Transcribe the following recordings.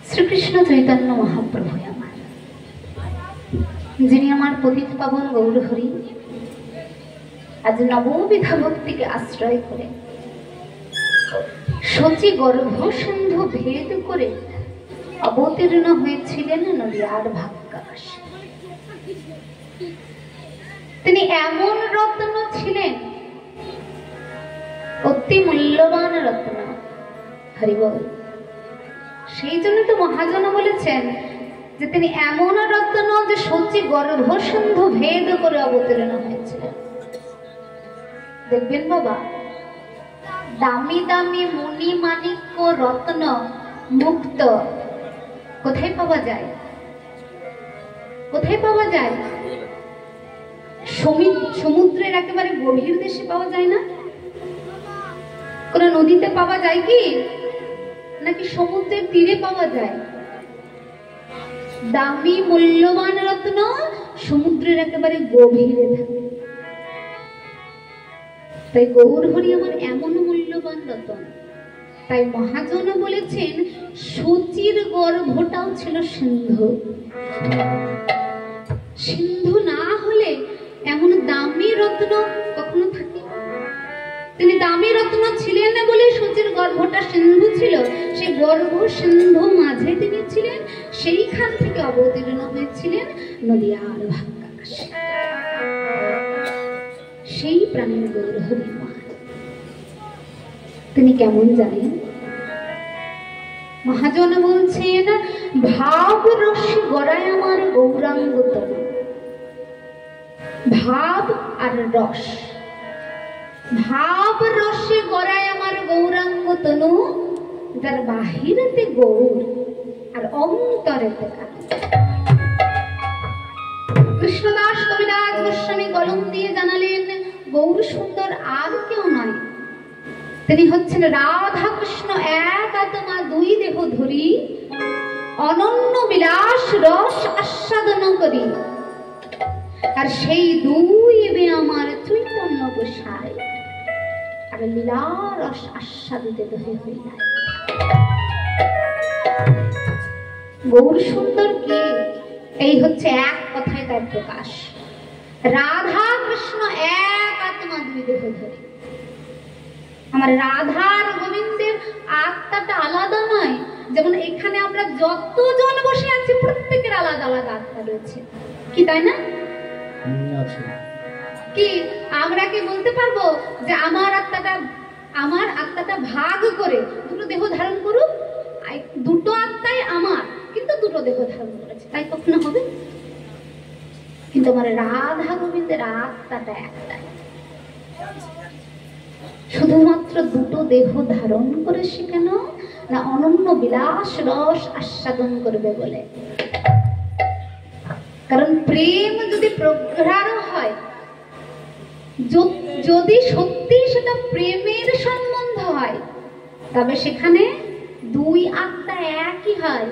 শ্রীকৃষ্ণ চৈতন্য মহাপ্রভু আমার, যিনি আমার পতিত পাবন গৌরহরি আজ নববিধা ভক্তিকে আশ্রয় করে শচী গর্ভ সিন্ধু ভেদ করে অবতীর্ণ হয়েছিলেন নদিয়ার ভাগ্যাবাসী। তিনি এমন রত্ন ছিলেন, অতি মূল্যবান রত্ন। হরিবল। সেই জন্য তো মহাজন বলেছেন যে তিনি এমন রত্ন যে শচী গর্ভ সিন্ধু ভেদ করে অবতীর্ণ হয়েছিলেন। দেখবেন বাবা, দামি দামি মণি মাণিক্য রত্ন মুক্ত কোথায় পাওয়া যায়? কোথায় পাওয়া যায়? সমুদ্রের একেবারে গভীর দেশে পাওয়া যায় না? কোন নদীতে পাওয়া যায় কি, নাকি সমুদ্রের তীরে পাওয়া যায়? দামি মূল্যবান রত্ন সমুদ্রের একেবারে গভীরে থাকে। তাই গৌরহরি আমার এমন মূল্যবান রতন। তাই মহাজন বলেছেন শচীর গর্ভটাও ছিল সিন্ধু। সিন্ধু না হলে এমন দামি রত্ন কখনো থাকে? তিনি দামি রত্ন ছিলেন না বলে শচীর গর্ভটা সিন্ধু ছিল। সেই গর্ভ সিন্ধু মাঝে তিনি ছিলেন, সেইখান থেকে অবতীর্ণ হয়েছিলেন নদিয়ার ভাগ্যাবাসী। সেই প্রাণের গৌরহরি মা তিনি কেমন জানেন? মহাজন বলছেন ভাব রস গড়ায় আমার গৌরাঙ্গ তনু। ভাব আর রস, ভাব রসে গড়ায় আমার গৌরাঙ্গ তনু, যার বাহিরেতে গৌর আর অন্তরেতে কালী। কৃষ্ণদাস কবিরাজ গোস্বামী কলম দিয়ে জানালেন গৌর সুন্দর আর কেউ নয়, তিনি হচ্ছেন রাধা কৃষ্ণ এক আত্মা দুই দেহ ধরি, অনন্য বিলাস রস আস্বাদন করি। আর সেই দুই এবে আমার চৈতন্য গোসাই, আর লীলা রস আস্বাদিতে দহে হই নাই। গৌর সুন্দর কে? এই হচ্ছে এক কথায় তার প্রকাশ। রাধা কৃষ্ণ এক আত্মা দুই দেহ ধরি। আমার রাধা আর গোবিন্দের আত্মাটা আলাদা নয়। যেমন এখানে আমরা যতজন বসে আছি প্রত্যেকের আলাদা আলাদা আত্মা রয়েছে, কি তাই না? কি আমরা কি বলতে পারবো যে আমার আত্মাটা ভাগ করে দুটো দেহ ধারণ করুক? দুটো আত্মাই আমার, কিন্তু দুটো দেহ ধারণ করেছে, তাই কখনো হবে? কিন্তু আমার রাধা গোবিন্দের আত্মাটা একটাই, শুধুমাত্র দুটো দেহ ধারণ করে সে কেন না অনন্য বিলাস রস আস্বাদন করবে বলে। কারণ প্রেম যদি প্রগাঢ় হয়, যদি সত্যি সেটা প্রেমের সম্বন্ধ হয়, তবে সেখানে দুই আত্মা একই হয়।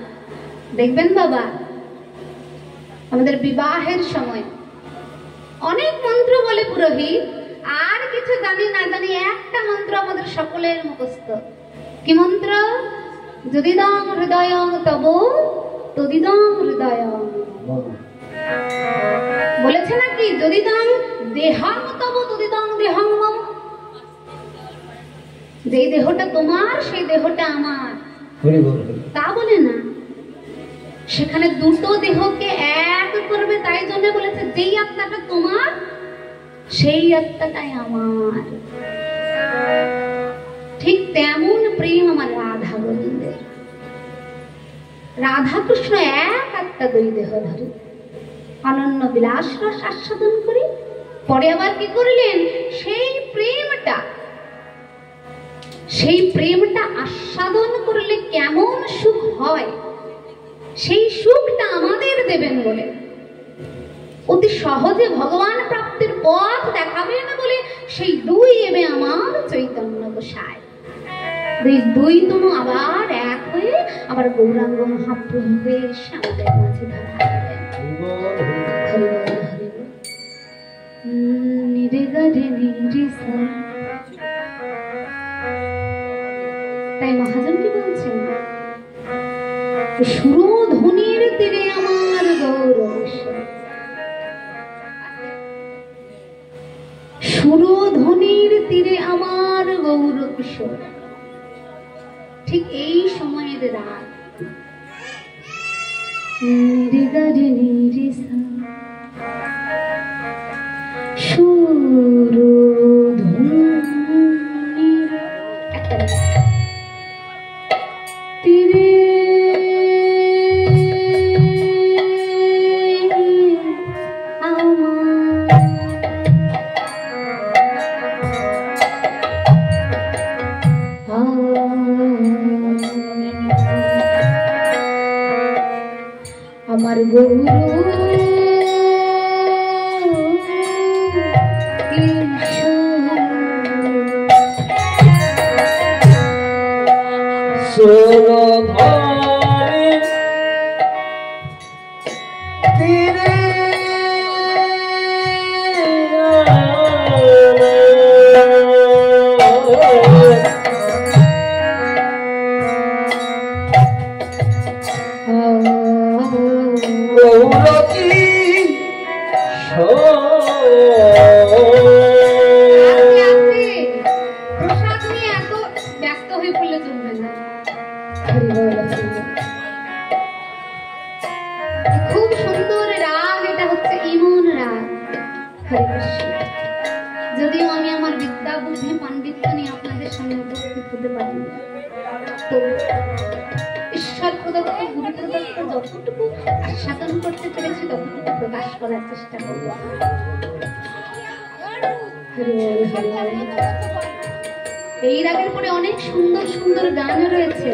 দেখবেন বাবা, আমাদের বিবাহের সময় অনেক মন্ত্র বলে পুরোহিত, আর কিছু জানি না জানি একটা মন্ত্র আমাদের সকলের মুখস্থ। কি মন্ত্র? যদিদং হৃদয়ং তব তদিদং হৃদয়ং। বলেছে নাকি যদিদং দেহং তব তদিদং দেহং মম? যেই দেহটা তোমার সেই দেহটা আমার, তা বলে না। সেখানে দুটো দেহকে এক করবে, তাই জন্য বলেছে যেই আত্মাটা তোমার সেই আত্মাটাই আমার। ঠিক তেমন প্রেম আমার রাধা গোবিন্দের। রাধা কৃষ্ণ এক আত্মা দুই দেহ ধরে অনন্য বিলাস রস আস্বাদন করি। পরে আবার কি করলেন? সেই প্রেমটা আস্বাদন করলে কেমন সুখ হয়, সেই সুখটা আমাদের দেবেন বলে, অতি সহজে ভগবান প্রাপ্তির পথ দেখাবেন বলে সেই দুই এবে আমার চৈতন্য গোসাই। দুই তনু আবার এক হয়ে আবার গৌরাঙ্গ মহাপ্রভুকে আমাদের মাঝে ধরা দেবেন। তাই মহাজন কি বলছেন? সুরধ্বনির তীরে আমার গৌরব, সুরধ্বনির তীরে আমার গৌর কিশোর। ঠিক এই সময়ের রাত, সুরধ্বনির তীরে আমার গৌর খুব সুন্দর রাগ, এটা হচ্ছে ইমন রাগ। হরে কৃষ্ণ। যদিও আমি আমার বিদ্যা বুদ্ধি পাণ্ডিত্য নিয়ে আপনাদের সামনে উপস্থিত হতে পারি, তো ঈশ্বর প্রদত্ত গুরু প্রদত্ত যতটুকু আস্বাদন করতে পেরেছি ততটুকু প্রকাশ করার চেষ্টা করব। এই রাগের পরে অনেক সুন্দর সুন্দর গান রয়েছে,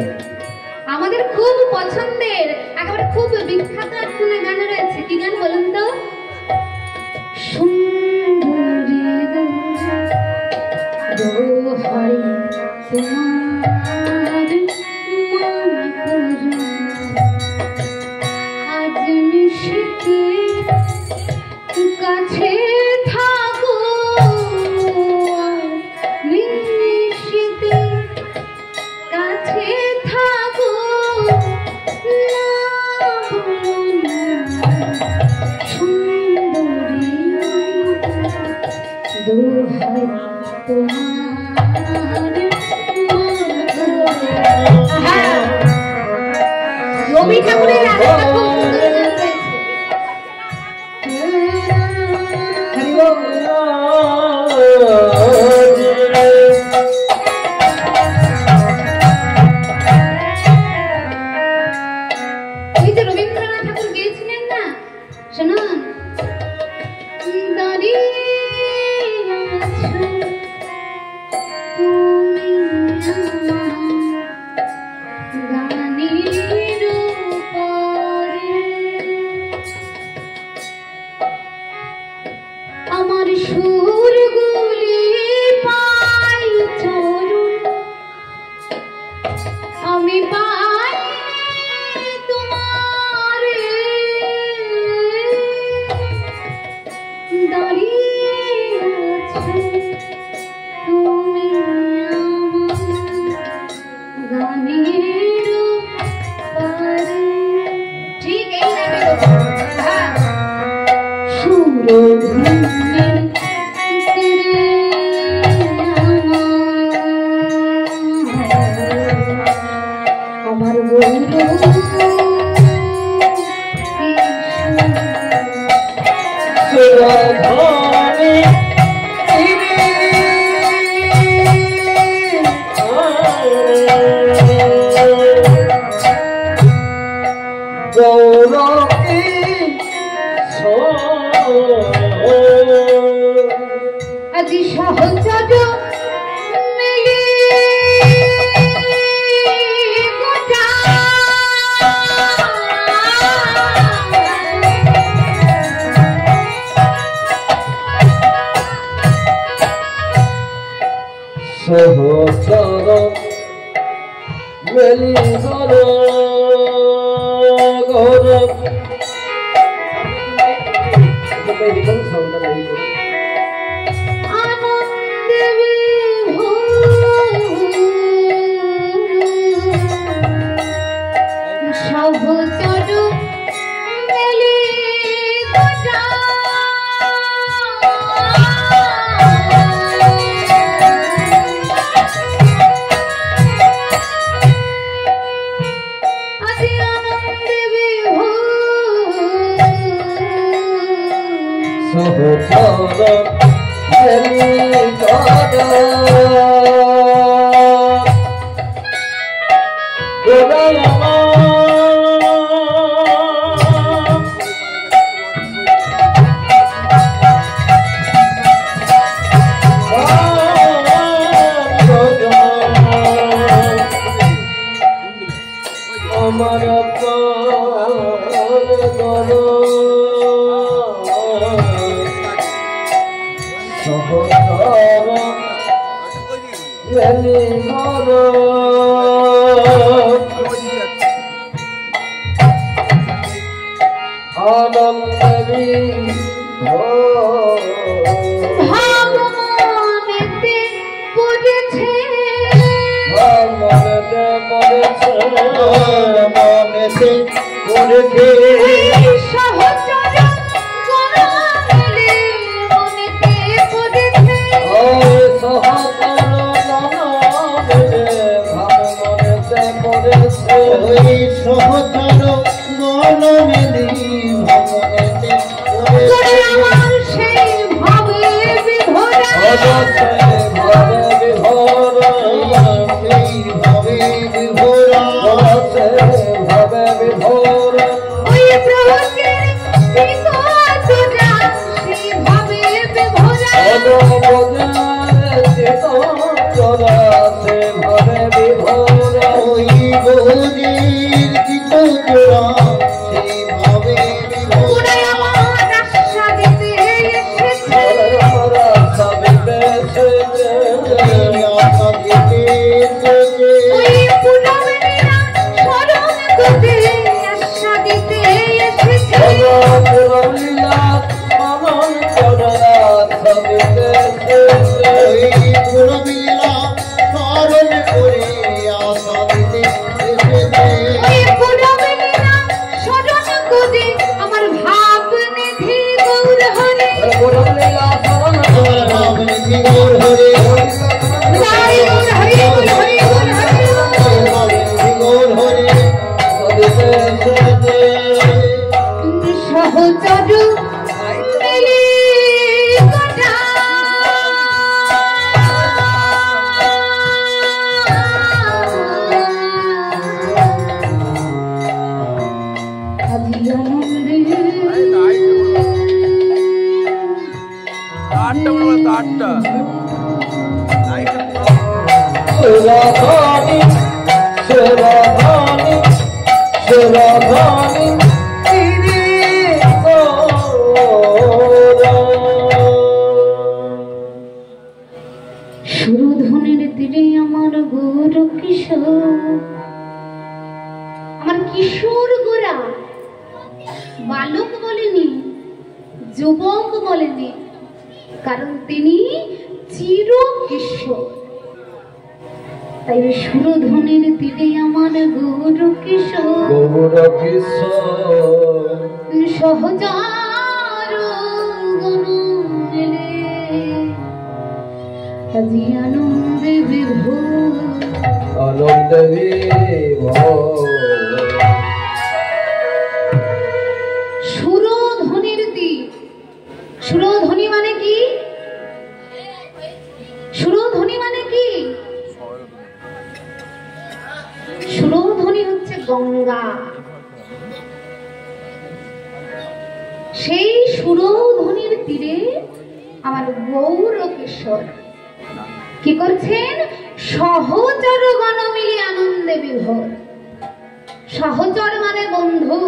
আমাদের খুব পছন্দের, একেবারে খুব বিখ্যাত একখানা গান রয়েছে। কি গান বলুন তো? সুন্দরী দোহাই তোমার মন করুন, আজ নিশিতে কাছে থাকো, নিশিতে কাছে থাকো, সুন্দরী দোহাই তোমার। রবি ঠাকুরের রাগটা খুব সুন্দর রয়েছে। এই যে রবীন্দ্রনাথ ঠাকুর গেয়েছিলেন না, শুনুন। দাঁড়িয়ে আছো তুমি গানের উপরে, আমার সুরগুলি পাই চরণ, আমি পাই তোমার। দাঁড়িয়ে আছো তুমি আমার গানের পারে। ঠিক এই সুরধুনির তীরে আমার গৌর সুরধুনি গৌরী আজি সহচর মেলে গোটা, সহচর মেলি ঘর ঘর আনন্দে বিভোর সব সহচর মেলি গোটা আজি আনন্দে বিভোর সহচর মেলি গোটা আমার ভাবমনেতে পড়েছে মনেতে পড়েছে সহচর গণ মেলে মনেতে পড়েছে করে আমার সেই ভাবে বিভোরা ওই প্রভুকে বিকটরা সেই ভাবে বিভোরা করে আমার আশা দিতে এসেছে ওই পুনমেরা স্মরণ করতে আশা দিতে এসেছে ওই পুনমেরা স্মরণ করতে আমার ভাব নিধি গৌর হরে হরি গৌর হরি গৌর হরি গৌর হরি সহচর মেলি গোটা আজি আনন্দে সুরধনের তীরে আমার গৌর কিশোর আমার কিশোর গোরা বালক বলেনি যুবক বলেনি কারণ তিনি চির কিশোর তাই সুরধনের তীরে আমার গৌর কিশোর সহজার গণ মেলে আজি আনন্দে বিভোর সুরধ্বনির তীর সুরধ্বনি মানে কি সুরধ্বনি মানে কি সুরধ্বনি হচ্ছে গঙ্গা সেই সুরধ্বনির তীরে আমার গৌর কিশোর কি করছেন সহচর গণ মিলে আনন্দে বিভোর সহচর মানে বন্ধু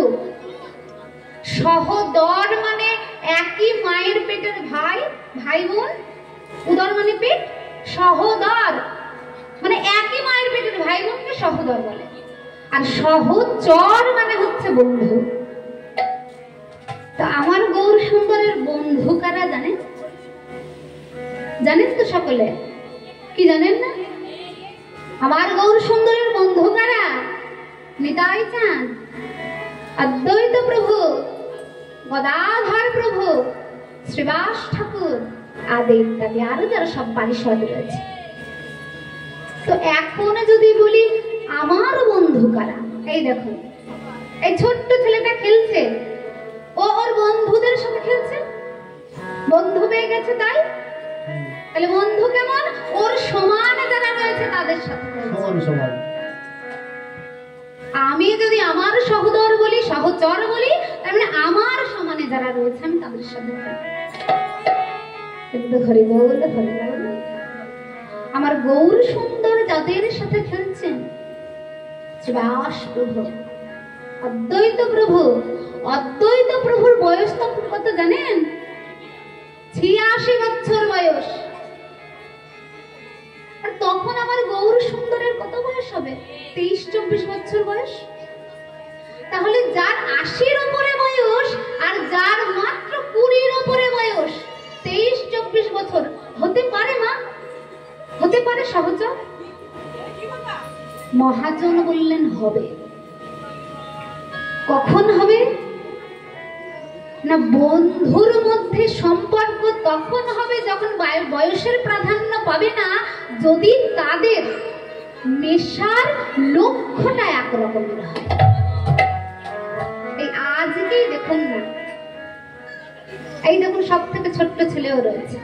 সহদর মানে একই মায়ের পেটের ভাই ভাই বোন উদর মানে পেট সহদর মানে একই মায়ের পেটের ভাই বোনকে সহদর বলে আর সহচর মানে হচ্ছে বন্ধু তো আমার গৌর সুন্দরের বন্ধু কারা জানেন জানেন তো সকলে কি জানেন না আমার গৌর সুন্দরের বন্ধু কারা নিতাই চাঁদ, অদ্বৈত প্রভু, গদাধর প্রভু, শ্রীবাস ঠাকুর আদি ইত্যাদি আরো যারা সব পারিষদ রয়েছে। তো এখন যদি বলি আমার বন্ধু কারা, এই দেখুন এই ছোট্ট ছেলেটা খেলছে, ও ওর বন্ধুদের সাথে খেলছে, বন্ধু পেয়ে গেছে তাই। তাহলে বন্ধু কেমন? ওর সমান যারা রয়েছে তাদের সাথে সমান সমান। আমি যদি আমার সহোদর বলি, সহচর বলি, তার মানে আমার সমানে যারা রয়েছে আমি তাদের সাথে কিন্তু হরি বল হরি বল। আমার গৌর সুন্দর যাদের সাথে খেলছেন, শ্রীবাস প্রভু, অদ্বৈত প্রভু। অদ্বৈত প্রভুর বয়স তখন কত জানেন? 86 বছর বয়স। আর তখন আমার গৌর সুন্দরের কত বয়স হবে? 23-24 বছর বয়স। তাহলে যার 80-র উপরে বয়স আর যার মাত্র 20-র উপরে বয়স, 23-24 বছর হতে পারে মা? হতে পারে সহচর? মহাজন বললেন হবে। কখন হবে না? বন্ধুর মধ্যে সম্পর্ক তখন হবে যখন বয়সের প্রাধান্য পাবে না, যদি তাদের নেশার লক্ষ্যটা একরকমের হয়। এই আজকেই দেখুন না, এই দেখুন সব থেকে ছোট্ট ছেলেও রয়েছে,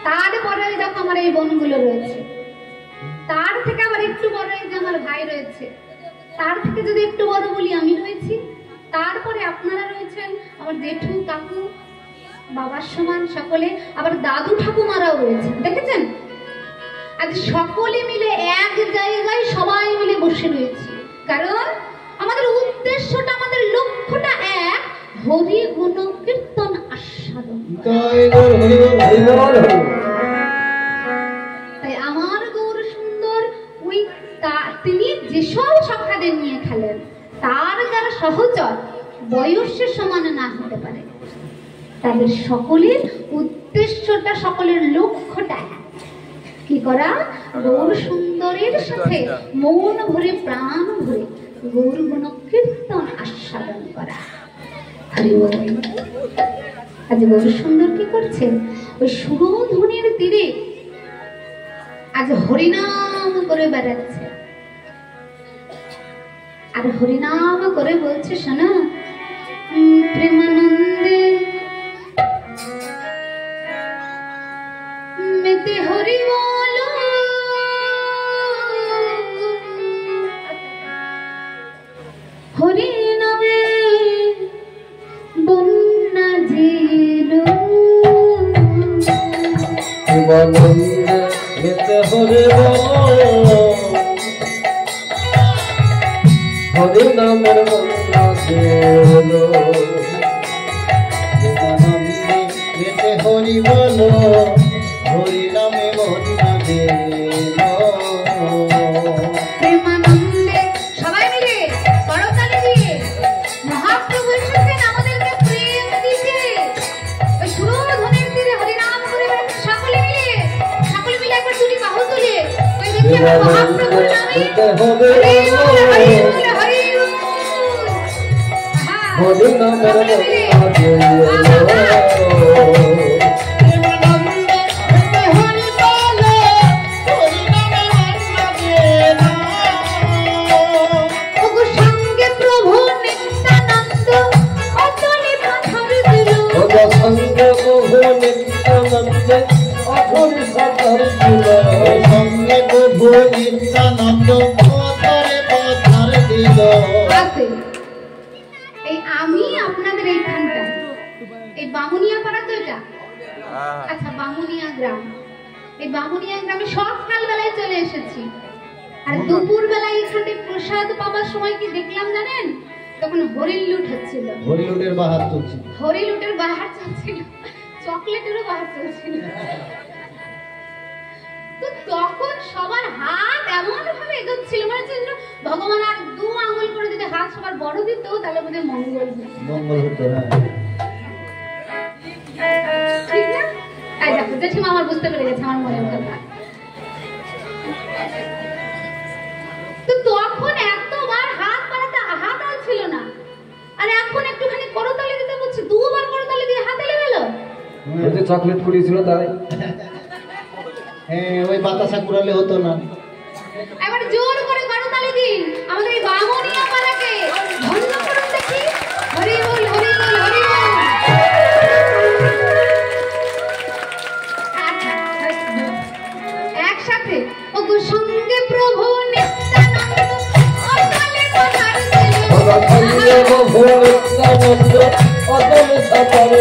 তারপরে ওই দেখো আমার এই বোনগুলো রয়েছে, তার থেকে আবার একটু বড় এই যে আমার ভাই রয়েছে, তার থেকে যদি একটু বড় বলি আমি রয়েছি, তারপরে আপনারা রয়েছেন, আমার জেঠু কাকু বাবার সমান সকলে, আবার দাদু ঠাকুমারাও রয়েছে, দেখেছেন? আজ সকলে মিলে এক জায়গায় সবাই মিলে বসে রয়েছি, কারণ আমাদের উদ্দেশ্যটা, আমাদের লক্ষ্যটা এক, হরি গুণ কীর্তন আস্বাদন। তাই আমার গৌর সুন্দর ওই তিনি যেসব সখাদের নিয়ে খেলেন, তার যারা সহচর বয়সের সমান না হতে পারে, তাদের সকলের উদ্দেশ্যটা, সকলের লক্ষ্যটা কি করা? গৌর সুন্দরের সাথে মন ভরে প্রাণ ভরে গৌর গুণ কীর্তন আস্বাদন করা। হরি বল। আজ গৌর সুন্দর কি করছেন? ওই সুরধুনির তীরে আজ হরিনাম করে বেড়াচ্ছে, আর হরিনাম করে বলছে, শোনা প্রেমানন্দে মেতে হরি বল, হরি নামে বন্যা জিল, মেতে হরি বল, হরি নামের বন্যা জিল, মেতে হরি বল, হরি নামে বন্যা জিল। প্রেমানন্দে সবাই মিলে করতালি দিয়ে মহাপ্রভু এসেছেন আমাদেরকে প্রেম দিতে। ওই সুরধুনির তীরে হরিনাম করে বেড়াচ্ছে সকলে মিলে একবার দুটি বাহু তুলে ওই দেখি আমরা মহাপ্রভুর নামে হরি বল, হরি বল, হরি বল। হরি নামের বন্যা জিল। এই আমি আপনাদের এইখানটা, এই বামুনিয়া পাড়া তো এটা, আচ্ছা বামুনিয়া গ্রাম, এই বামুনিয়া গ্রামে সকাল বেলায় চলে এসেছি, আর দুপুর বেলায় এখানে প্রসাদ পাবার সময় কি দেখলাম জানেন? তখন হরিণ লুট হচ্ছিল, হরিলুটের বাহার চলছিল, হরিলুটের বাহার চলছিল, চকলেটেরও বাহার চলছিল। তো তখন সবার হাত এমন ভাবে এগোচ্ছিল, মানে ভগবান আর 2 আঙ্গুল করে যদি হাত সবার বড় দিত তাহলে বোধহয় মঙ্গল হতো। মঙ্গল হতো। ঠিক না? এই দেখো জেঠিমা আমার বুঝতে পেরে গেছে আমার মনের কথা। তো তখন চকলেট কুড়িয়েছিল তাই। হ্যাঁ, ওই বাতাসা কুড়ালে হতো না। এবার জোর করে করতালি দিন আমাদের এই বামুনিয়া পালাকে ধন্য করুন দেখি। হরি বল হরি বল হরি বল। একসাথে ওগো সঙ্গে প্রভু নিত্যানন্দ অকালে পথার সঙ্গে প্রভু নিত্যানন্দ অথরে পাথরে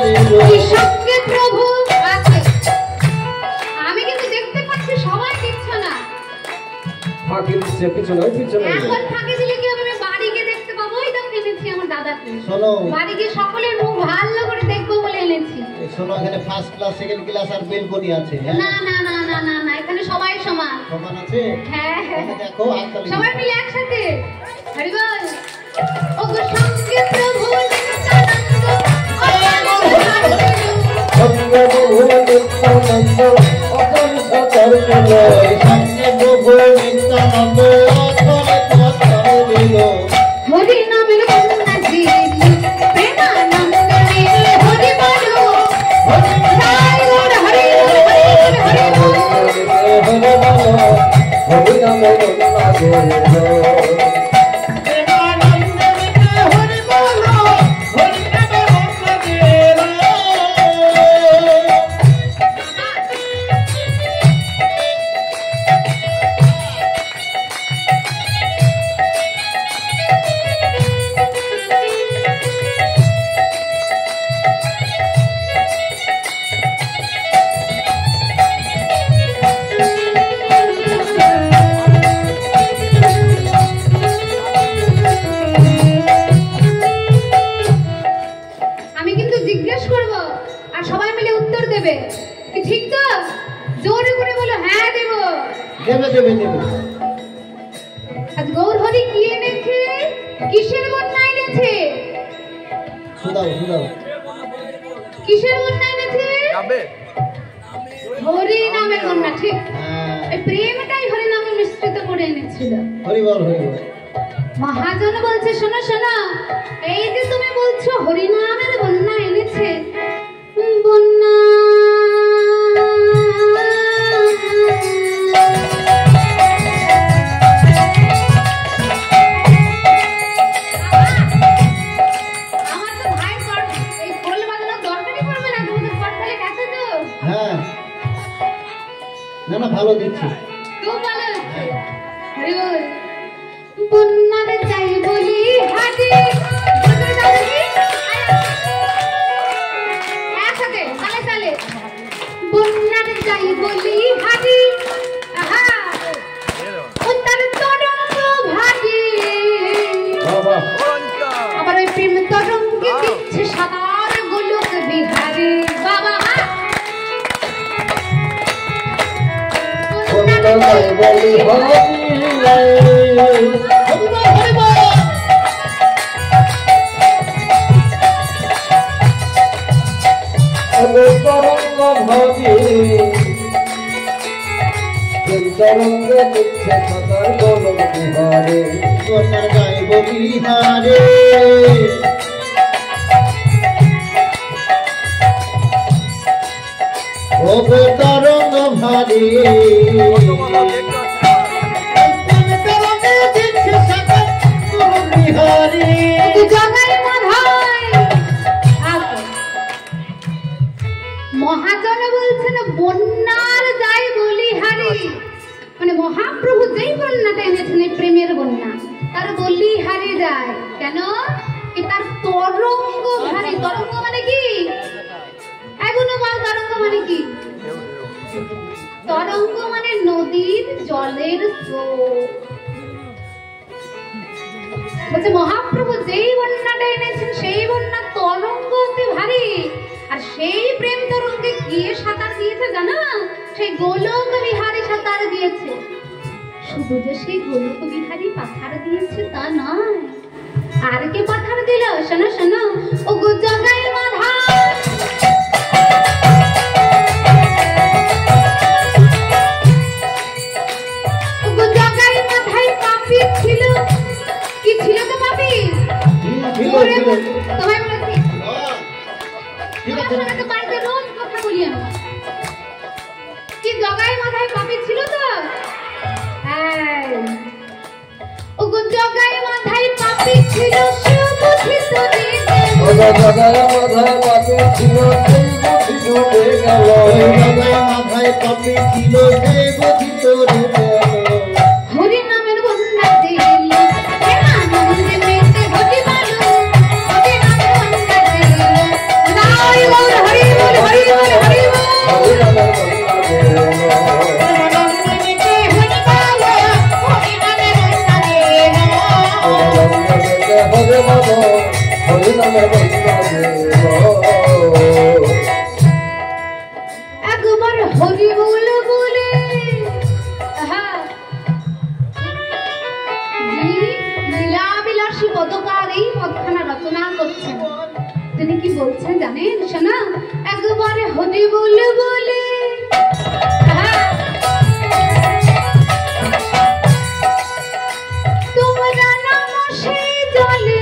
দিল। সঙ্গে প্রভু আছে। আমি কিন্তু দেখতে পাচ্ছি সবাই দিচ্ছে না। ফাঁকি দিচ্ছে পিছনে পিছনে। এখন ফাঁকি দিলে কি হবে? আমি বাড়িকে দেখতে পাবো। ওই তো এনেছি আমার দাদাকে। শোনো, বাড়িকে সকলের মুখ ভালো করে দেখবো বলে এনেছি। শোনো, এখানে ফার্স্ট ক্লাস, সেকেন্ড ক্লাস আর বেলকনি আছে। না না না না না না, এখানে সবাই সমান। সমান আছে। হ্যাঁ হ্যাঁ, দেখো হাততালি। সবাই মিলে একসাথে হরি বল। ওগো সঙ্গে প্রভু নিত্যানন্দ অকালে পথার দিল। সঙ্গে প্রভু নিত্যানন্দ অথরে পাথরে দিল। সঙ্গে প্রভু নিত্যানন্দ অথরে পাথরে দিল। হরি নামের বন্যা ঝিল প্রেমানন্দ নীল। হরি বলো হরি বল হরি বল হরি বল হরি বল। হরি নামে আমি কিন্তু জিজ্ঞেস করব আর সবাই মিলে উত্তর দেবে। কি ঠিক তো? জোরে করে বলো হ্যাঁ দেব। দেবে দেবে দেবে। আজ গৌর হরি কি এনেছে? কিসের বন্যা এনেছে? শুধাও শুধাও। কিসের বন্যা এনেছে? হরি নামের বন্যা। ঠিক, হ্যাঁ, এই প্রেমটাই হরি নামে মিশ্রিত করে এনেছিল। হরি বল হরি বল। মহাজন বলছে শোনো শোনো, এই যে তুমি বলছো হরি নামের বন্যা এনেছে, বন্যা আমার তো ভাই এই খোল বাজানোর দরকারই পড়বে না। তোমাদের করতালে গেছে তো? হ্যাঁ, না না, ভালো দিচ্ছি। খুব ভালো হচ্ছে। হরি বল। বন্যার যাই বলি হাজি একসাথে তালে তালে। বন্যার যাই বলি হাজি আহা উত্তর তরঙ্গ ভাজি। বাবা আবার ওই প্রেম তরঙ্গে দিচ্ছে সাদার গোলক বিহারি। বাবা বলি হরি তরঙ্গ ভাবি তরঙ্গে দিচ্ছে সাদার গোলক বিহারে। বন্যার গায়ে বলি হারে। ও গো তরঙ্গ ভারে। মহাজন বলছেন বন্যার যাই বলি হারি, মানে মহাপ্রভু যেই বন্যাটা এনেছেন এই প্রেমের বন্যা, তার বলি হারি যায় কেন? কি তার তরঙ্গ ভারী। তরঙ্গ মানে কি? এগুলো বল, তরঙ্গ মানে কি? তরঙ্গ মানে নদীর জলের স্রোত। বলছে মহাপ্রভু যেই বন্যাটা এনেছেন সেই বন্যা তরঙ্গ অতি ভারী। আর সেই প্রেম তরঙ্গে গিয়ে সাঁতার দিয়েছে জানো? সেই গোলক বিহারী সাঁতার দিয়েছে। শুধু যে সেই গোলক বিহারী পাথার দিয়েছে তা নয়, আর কে পাথার দিল? শোনো শোনো, ও গো জগাই মাধা ছিল। কি ছিল তো পাপি? মাথায় পাপি ছিল তো ওগো জগাই মাথায় পাপি ছিল সে বুঝি তো দিবে জগায় মাথায় পাপি ছিল সেই বুঝি ডুবে গেল মাথায় পাপি ছিল সেই বুঝি তোরে হরি নামের বন্যা দিল হে আনন্দে মেতে হরি বালু হরি নামের বন্যা দিল হরি বল হরি বল হরি বল হরি বল হরি নামের বন্যা দিল আনন্দে মেতে হরি বালু হরি নামের বন্যা দিল হরি নামের বন্যা দিল একবার হরি বল বলে লীলাবিলাসী পদকার এই পদখানা রচনা করছেন তিনি কি বলছেন জানেন শোনা একবারে হরি বল বলে তোমরা নাম সেই জলে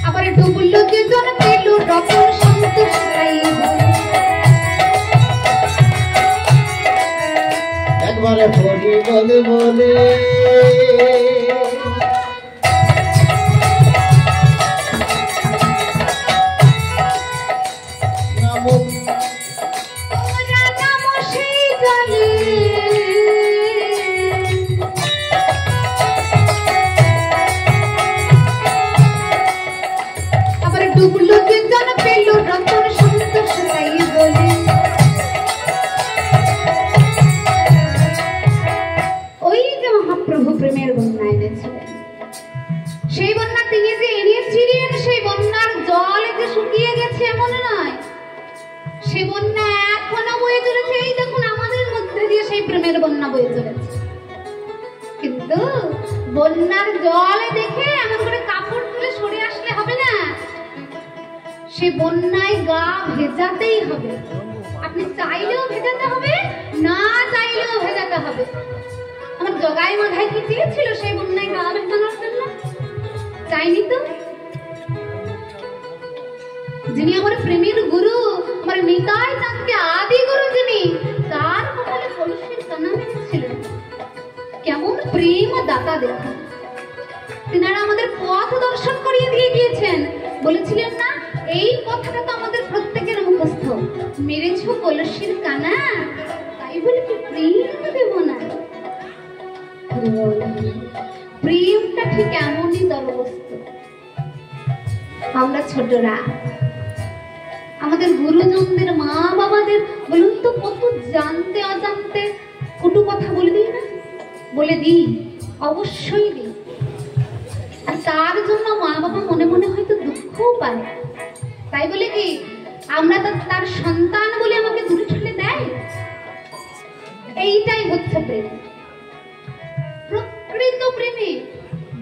আবার ডুবলো যে জন পেল রতন সন্তোষ পাইব একবারে হরি বলে বলে নাম তোমরা নাম সেই জলে আবার ডুবলো যে জন পেল রতন সন্তোষ পাইব বলে ওই যে মহাপ্রভু প্রেমের বন্যা এনেছিলেন সেই বন্যা তিনি যে এনেছিলেন সেই বন্যার জল যে শুকিয়ে গেছে এমন নয় সে বন্যা এখনো বয়ে চলেছে এই দেখুন আমাদের মধ্যে দিয়ে সেই প্রেমের বন্যা বয়ে চলেছে কিন্তু বন্যার জল দেখে এমন করে কাপড় তুলে সরে আসলে হবে না সে বন্যায় গা ভেজাতেই হবে আপনি চাইলেও ভেজাতে হবে না চাইলেও ভেজাতে হবে আমার জগাই মাথায় কি চেয়েছিল সেই বন্যায় গা ভেজানোর জন্য চাইনি তো যিনি আমার প্রেমের গুরু আমার নিতাই চাঁদকে আদি গুরু যিনি তার কপালে কলসির কানা মেরেছিলেন কেমন প্রেম দাতা দেখুন তিনারা আমাদের পথ দর্শন করিয়ে দিয়ে গিয়েছেন বলেছিলেন না এই কথাটা তো আমাদের প্রত্যেকের মুখস্থ মেরেছো কলসির কানা তাই বলে কি প্রেম দেব না প্রেমটা ঠিক এমনই তরবস্তু আমরা ছোটরা আমাদের গুরুজনদের মা বাবাদের বলুন তো কত জানতে অজান্তে কটু কথা বলে দিই না বলে দিই অবশ্যই দিই আর তার জন্য মা বাবা মনে মনে হয়তো দুঃখও পায় তাই বলে কি আমরা তার সন্তান বলে আমাকে দূরে ঠেলে দেয় এইটাই হচ্ছে প্রেম প্রকৃত প্রেমে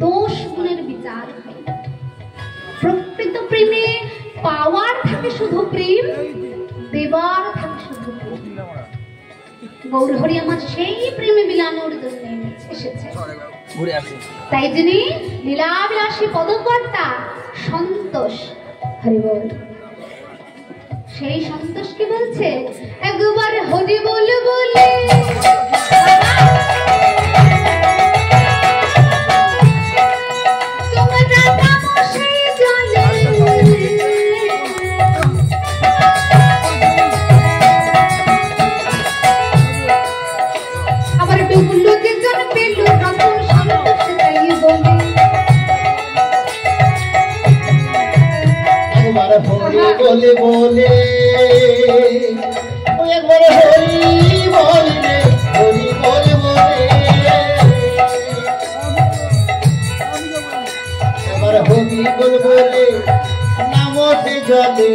দোষ গুণের বিচার হয় প্রকৃত প্রেমে পাওয়ার থাকে শুধু প্রেম দেবার থাকে শুধু প্রেম গৌরহরি আমার সেই প্রেমে বিলানোর জন্য এসেছে তাই যিনি লীলাবিলাসী পদকর্তা সন্তোষ হরি বল সেই সন্তোষ কি বলছে একবার হরি বল বলে বলে বলে একবারে হরি বলে হরি বলে বলে এবার হরি বল বলে নামতে জলে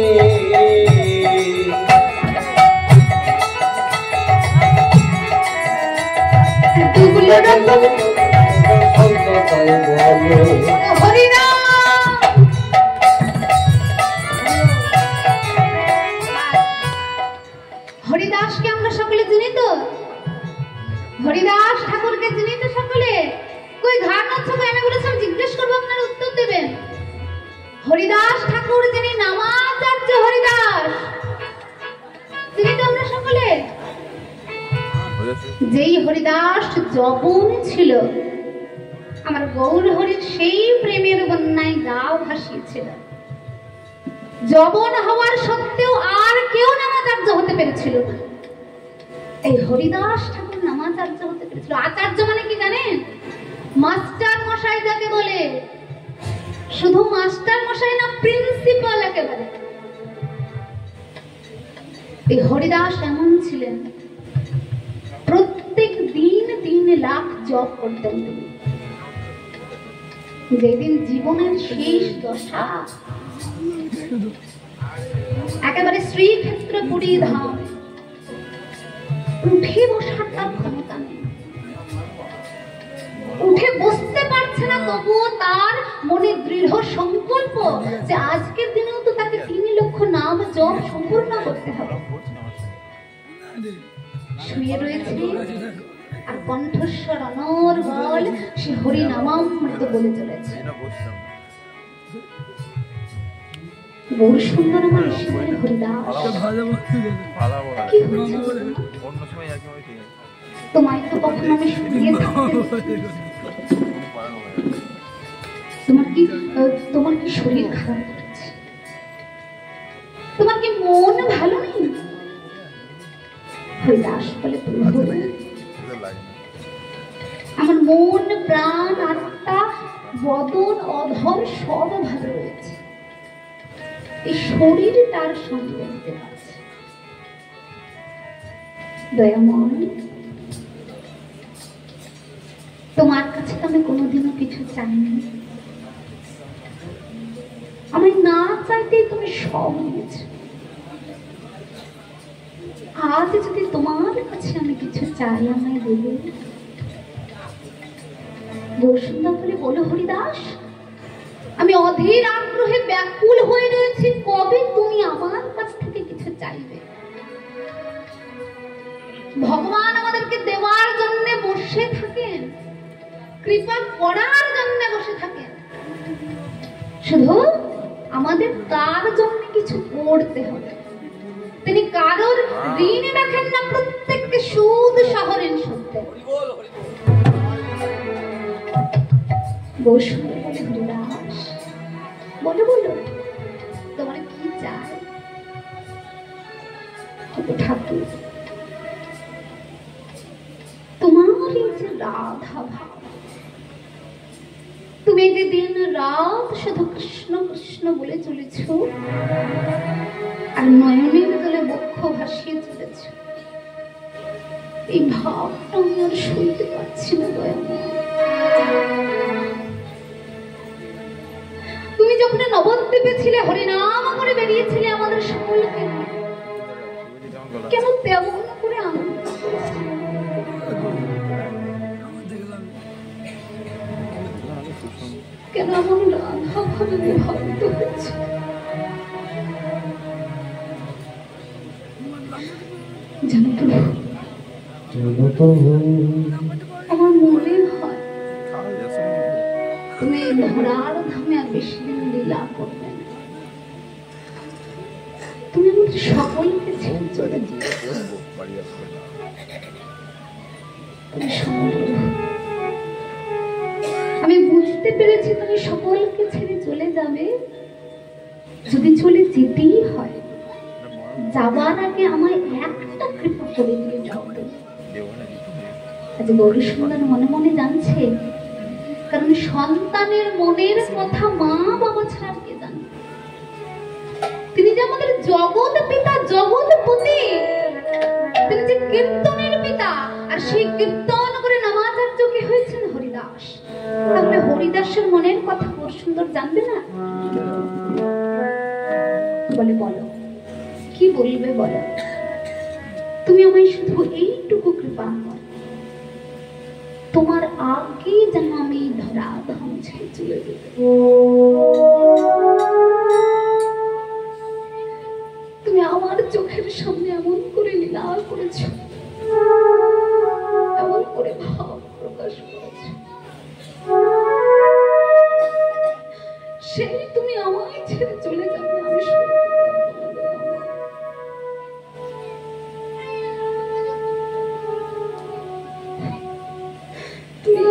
হরিদাসকে আমরা সকলে চিনি তো হরিদাস ঠাকুরকে চিনি তো সকলে কই ঘাট নচ্ছ আমি বলেছিলাম জিজ্ঞেস করবো আপনারা উত্তর দেবেন হরিদাস ঠাকুর যিনি নামাচার্য হরিদাস, তিনি তো আমরা সকলে। যেই হরিদাস যবন ছিল, আমার গৌর হরির সেই প্রেমের বন্যায় গা ভাসিয়েছিল। যবন হওয়ার সত্ত্বেও আর কেউ নামাচার্য হতে পেরেছিল না, এই হরিদাস ঠাকুর নামাচার্য হতে পেরেছিল। আচার্য মানে কি জানেন? মাস্টার মশাই যাকে বলে। শুধু মাস্টার মশাই না, প্রিন্সিপাল একেবারে। এই হরিদাস এমন ছিলেন, প্রত্যেক দিন 3 লাখ জপ করতেন তিনি। যেদিন জীবনের শেষ দশা, একেবারে শ্রীক্ষেত্র পুরী ধাম, উঠে বসার তার ক্ষমতা নেই, উঠে বসতে পারছে না, তবুও তার মনে দৃঢ় সংকল্প যে আজকের দিনেও তো তাকে 3 লক্ষ নাম জপ সম্পূর্ণ করতে হবে। শুয়ে রয়েছে আর কণ্ঠস্বর অনর্গল সে হরি নামামৃত বলে চলেছে। বড় সুন্দর আমার ঈশ্বরের হরিদাস। কি হয়েছে তোমায় তো কখনো আমি শুনিয়ে থাকতে। তোমার কি শরীর খারাপ করেছে? তোমার কি মন ভালো নেই? হরিদাস বলে, আমার মন, প্রাণ, আত্মা, বদন, অধর সব ভালো রয়েছে, এই শরীর তার সঙ্গে দিতে পারছে। দয়াময়, তোমার কাছে তো আমি কোনোদিনও কিছু চাইনি, আমি না চাইতেই তুমি সব দিয়েছো। আজ যদি তোমার কাছে আমি কিছু চাই, আমায় দেবে? বসুন্ধরা বলে, বলো হরিদাস, আমি অধীর আগ্রহে ব্যাকুল হয়ে রয়েছি, কবে তুমি আমার কাছ থেকে কিছু চাইবে? ভগবান আমাদেরকে দেওয়ার জন্য বসে থাকেন, কৃপা করার জন্য বসে থাকেন, শুধু আমাদের তার জন্য কিছু করতে হবে। তিনি কারোর ঋণ রাখেন না, প্রত্যেককে সুদ সহ ঋণ শোধ দেন। বসুন্ধরা বলে, হরিদাস বলো বলো, তোমার কি চাই? ঠাকুর, তোমার এই যে রাধা ভাব, তুমি যে দিন রাত শুধু কৃষ্ণ কৃষ্ণ বলে চলেছ, আর নয়নের তলে বক্ষ ভাসিয়ে চলেছ, এই ভাবটা আমি আর সইতে পারছি না। দয়াময়, তুমি যখন নবদ্বীপে ছিলে, হরিনাম করে বেরিয়েছিলে আমাদের সকলকে, কেন তেমন করে আনন্দ করেছিলে? কেন এমন রাধা ভাবে বিভাবিত হয়েছে? জানো তো, আমার মনে হয় তুমি ধরার ধামে আর বেশি দিন লীলা করবে না। তুমি আমাদের সকলকে ছেড়ে চলে যাবে। আমি বুঝতে পেরেছি তুমি সকলকে ছেড়ে চলে যাবে। যদি চলে যেতেই হয়, যাবার আগে আমায় একটা কৃপা করে দিয়ে যাও। আজ বড় সুন্দর মনে মনে জানছে, কারণ সন্তানের মনের কথা মা বাবা ছাড়া কে জানে? তিনি যে আমাদের জগৎ পিতা, জগৎপতি, তিনি যে কীর্তনের পিতা, আর সেই কীর্তন করে নামাচার্য কে হয়েছেন হরিদাস। তাহলে হরিদাসের মনের কথা বড় সুন্দর জানবে না? বলে, বলো কি বলবে বলো, তুমি আমায় শুধু এইটুকু কৃপা করো, তোমার আগে যেন আমি ধরাধাম ছেড়ে চলে যেতে। তুমি আমার চোখের সামনে এমন করে লীলা করেছ, এমন করে ভাব প্রকাশ করেছ, সেই তুমি আমায় ছেড়ে চলে যাবে, আমি সইতে পারবো না। তুমি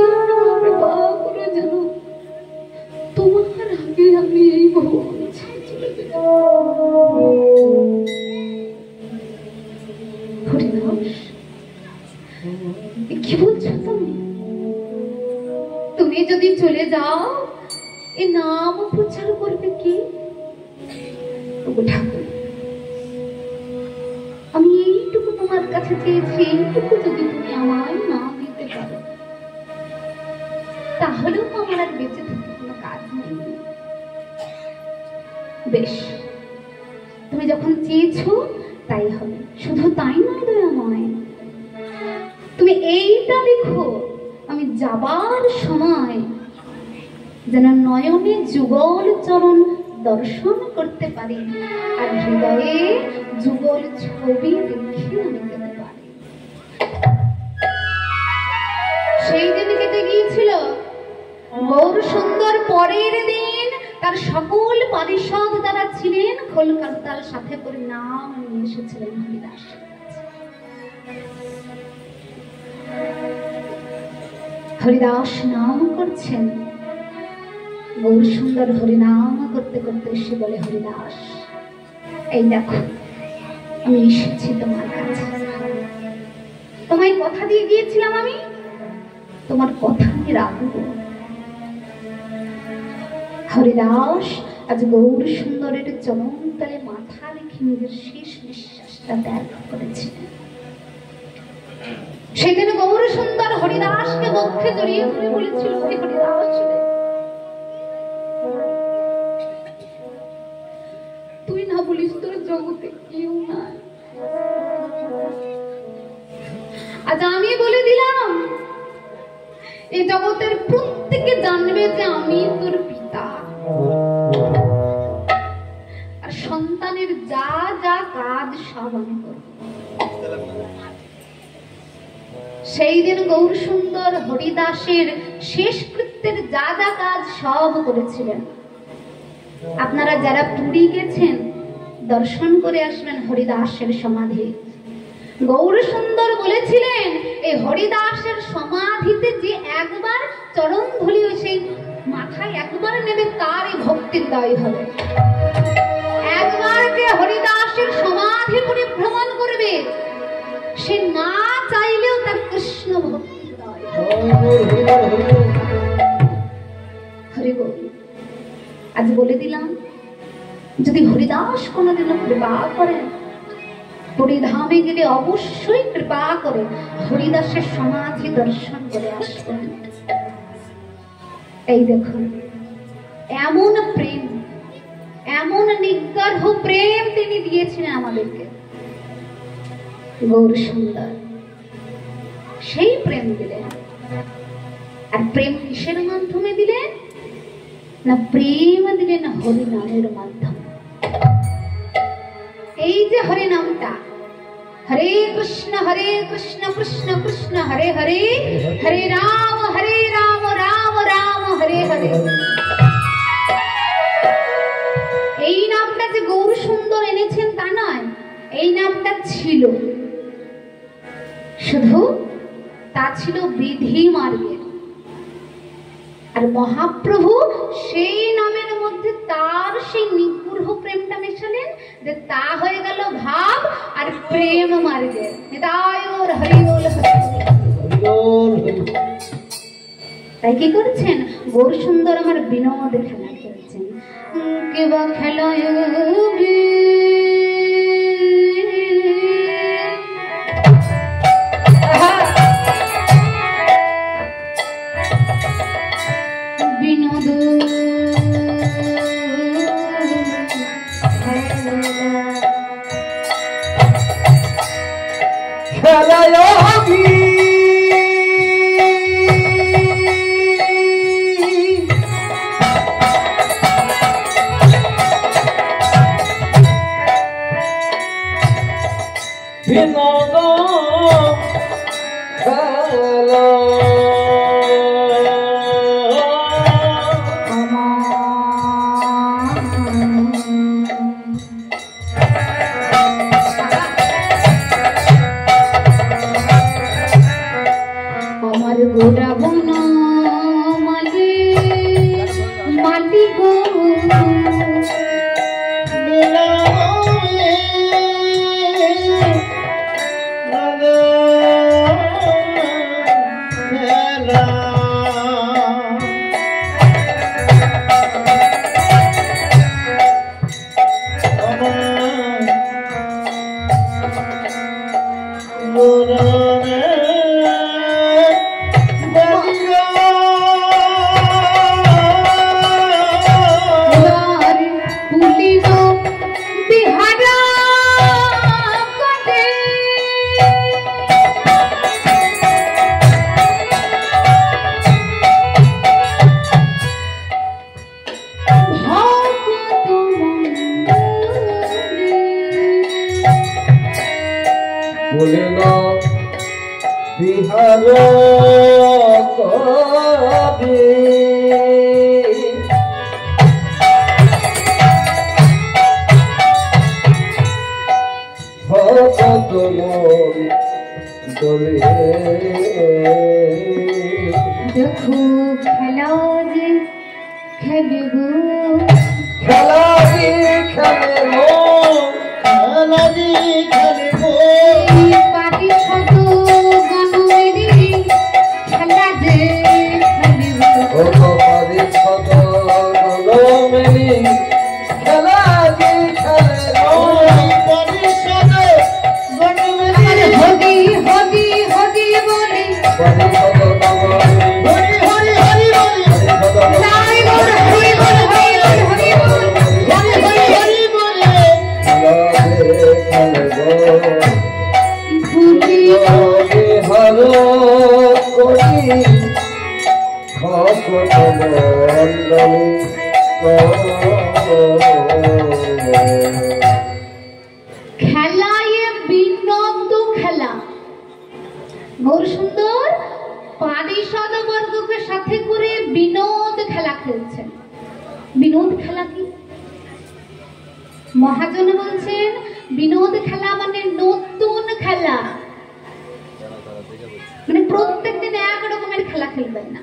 কৃপা করে জানো, তোমার আগে আমি এই ভুবন ছেড়ে চলে যাব। হরিদাস, কি বলছো তুমি? তুমি যদি চলে যাও এ নাম প্রচার করবে কি? ঠাকুর, আমি এইটুকু তোমার কাছে চেয়েছি, এইটুকু যদি তুমি আমায় না দিতে পারো তাহলেও আমার আর বেঁচে থেকে কোনো কাজ নেই। বেশ, তুমি যখন চেয়েছো তাই হবে। শুধু তাই নয় দয়াময়, তুমি এইটা লিখো, আমি যাবার সময় যেন নয়নে যুগল চরণ দর্শন করতে পারি আর হৃদয়ে যুগল ছবি দেখে আমি যেতে পারি। সেই দিন কেটে গিয়েছিল। গৌর সুন্দর পরের দিন তার সকল পারিষদ যারা ছিলেন খোলকারতাল সাথে করে নাম নিয়ে এসেছিলেন হরিদাসের কাছে। হরিদাস নাম করছেন। গৌর সুন্দর হরিনাম করতে করতে এসে বলে, হরিদাস, এই দেখো আমি এসেছি তোমার কাছে। তোমায় কথা দিয়ে গিয়েছিলাম, আমি তোমার কথা আমি রাখবো। হরিদাস আজ গৌর সুন্দরের চরণতলে মাথা রেখে নিজের শেষ নিঃশ্বাসটা ত্যাগ করেছিলেন। সেদিন গৌর সুন্দর হরিদাসকে বক্ষে জড়িয়ে ধরে বলেছিল, হরিদাস রে, তুই না বলিস তোর জগতে কেউ নাই, আজ আমি বলে দিলাম, এই জগতের প্রত্যেকে জানবে যে আমি তোর পিতা। আর সন্তানের যা যা কাজ সব আমি করব। সেই দিন গৌর সুন্দর হরিদাসের শেষ কৃত্যের যা যা কাজ সব করেছিলেন। আপনারা যারা পুরী গেছেন দর্শন করে আসবেন হরিদাসের সমাধি। গৌর সুন্দর বলেছিলেন, এই হরিদাসের সমাধিতে যে একবার চরণ ধুলি সেই মাথায় একবার নেবে তার এই ভক্তির দায়ী হবে। একবার যে হরিদাসের সমাধি পরিভ্রমণ করবে সে না চাইলেও তার কৃষ্ণ ভক্তির দায়ী হবে। হরি বল। আজ বলে দিলাম, যদি হরিদাস কোনোদিনও কৃপা করেন, হরিধামে গেলে অবশ্যই কৃপা করে হরিদাসের সমাধি দর্শন করে আসবেন। এই দেখুন, এমন প্রেম, এমন নিগ্রহ প্রেম তিনি দিয়েছিলেন আমাদেরকে। গৌর সুন্দর সেই প্রেম দিলেন। আর প্রেম কিসের মাধ্যমে দিলেন? না প্রেম দিলেন হরিনামের মাধ্যমে। এই যে হরিনামটা, হরে কৃষ্ণ কৃষ্ণ কৃষ্ণ হরে হরে, হরে রাম রাম রাম হরে হরে। এই নামটা যে গৌর সুন্দর এনেছেন তা নয়, এই নামটা ছিল, শুধু তা ছিল বিধি মার্গের। আর মহাপ্রভু সেই নামের মধ্যে তার সেই নিগ্রহ প্রেমটা মেশালেন, যে তা হয়ে গেল ভাব আর প্রেম মার্গের। তাই কি করছেন গৌর সুন্দর আমার বিনোদ খেলা করেছেন। কেবা খেলায় বলিল বিহার কবি ভক্ত মন দলে দেখো খেলা যে খেলব খেলা কি খেলে খেলা দি খেলব পাটি ছোট গণমেরি খেলা যে খেলব ও পারি ছোট গলমেলি খেলা কি খেলে পরিষদ গণমেলি হদি হদি হদি বলে পারি ছোট গলমেলি হরি হরি হরি বলি নাই বল হরি বল হরি বল হরি বল হরি হরি হরি বলে ভুলি খেলায় বিনোদ খেলা গৌর সুন্দর পারিষদ বর্গকে সাথে করে বিনোদ খেলা খেলছেন। বিনোদ খেলা কি? মহাজন বলছেন বিনোদ খেলা মানে নতুন খেলা, মানে প্রত্যেক দিন এক রকমের খেলা খেলবেন না।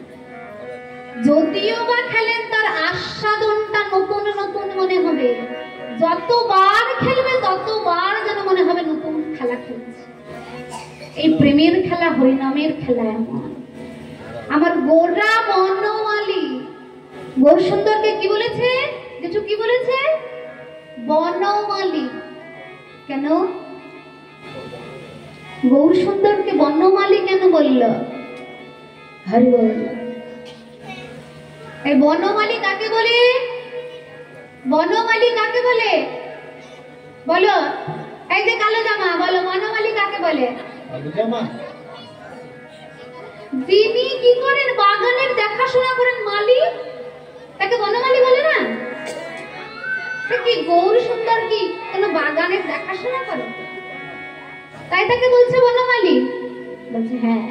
যদিও বা খেলেন তার আস্বাদনটা নতুন নতুন মনে হবে, যতবার খেলবে ততবার যেন মনে হবে নতুন খেলা খেলছে। এই প্রেমের খেলা হরিনামের খেলা এমন। আমার গোরা বনমালী গৌর সুন্দরকে কি বলেছে? যেটু কি বলেছে? বনমালী। কেন গৌর সুন্দরকে বনমালী কেন বলল? হরি বল। এই বনমালী কাকে বলে? বনমালী কাকে বলে বলো? এই যে কালো জামা, বলো বনমালী কাকে বলে? জামা যিনি কি করেন বাগানের দেখাশোনা করেন মালি, তাকে বনমালী বলে না? কি গৌর সুন্দর কি কোন বাগানের দেখাশোনা করে? তাই তাকে বলছে বনমালী? বলছে হ্যাঁ।